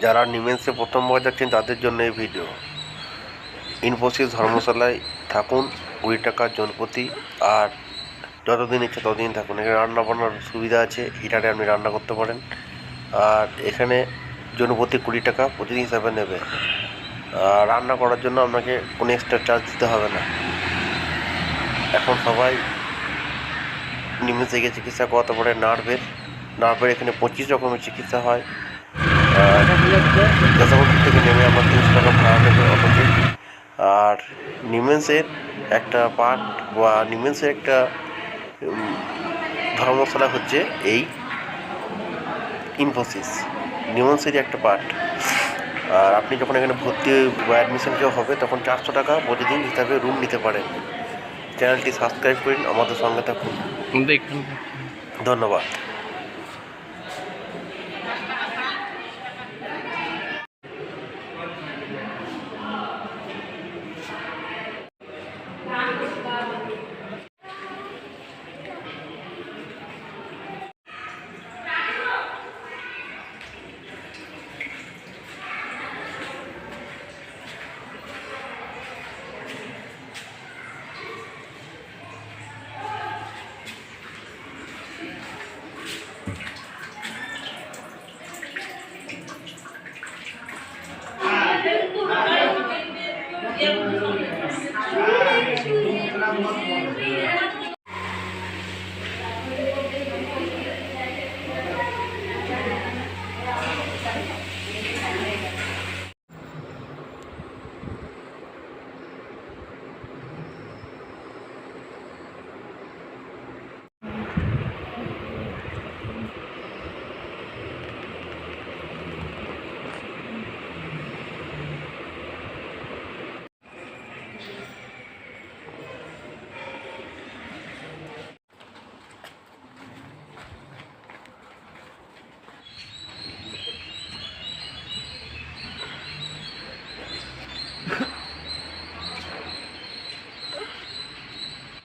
যারা নিমেন্সে প্রথমবার যাচ্ছেন তাদের জন্য এই ভিডিও। ইনফোসিস ধর্মশালায় থাকুন 20 টাকা জনপ্রতি, আর যতদিন ইচ্ছে ততদিন থাকুন। এখানে রান্না বান্নার সুবিধা আছে, হিটারে আপনি রান্না করতে পারেন। আর এখানে জনপ্রতি 20 টাকা প্রতিদিন হিসাবে নেবে। আর রান্না করার জন্য আপনাকে কোনো এক্সট্রা চার্জ দিতে হবে না। এখন সবাই নিমেন্সে গিয়ে চিকিৎসা করাতে পারে নার্ভের এখানে 25 রকমের চিকিৎসা হয়। যশোর থেকে নেমে আমার 300 টাকা ভাড়া নেবে অটোতে। আর নিমেন্সের একটা পার্ট বা নিমেন্সের একটা ধর্মশালা হচ্ছে এই ইনফোসিস, নিমেন্সেরই একটা পার্ট। আর আপনি যখন এখানে ভর্তি বা অ্যাডমিশন কেউ হবে তখন 400 টাকা প্রতিদিন হিসাবে রুম নিতে পারেন। চ্যানেলটি সাবস্ক্রাইব করুন, আমাদের সঙ্গে থাকুন। ধন্যবাদ। Thank you.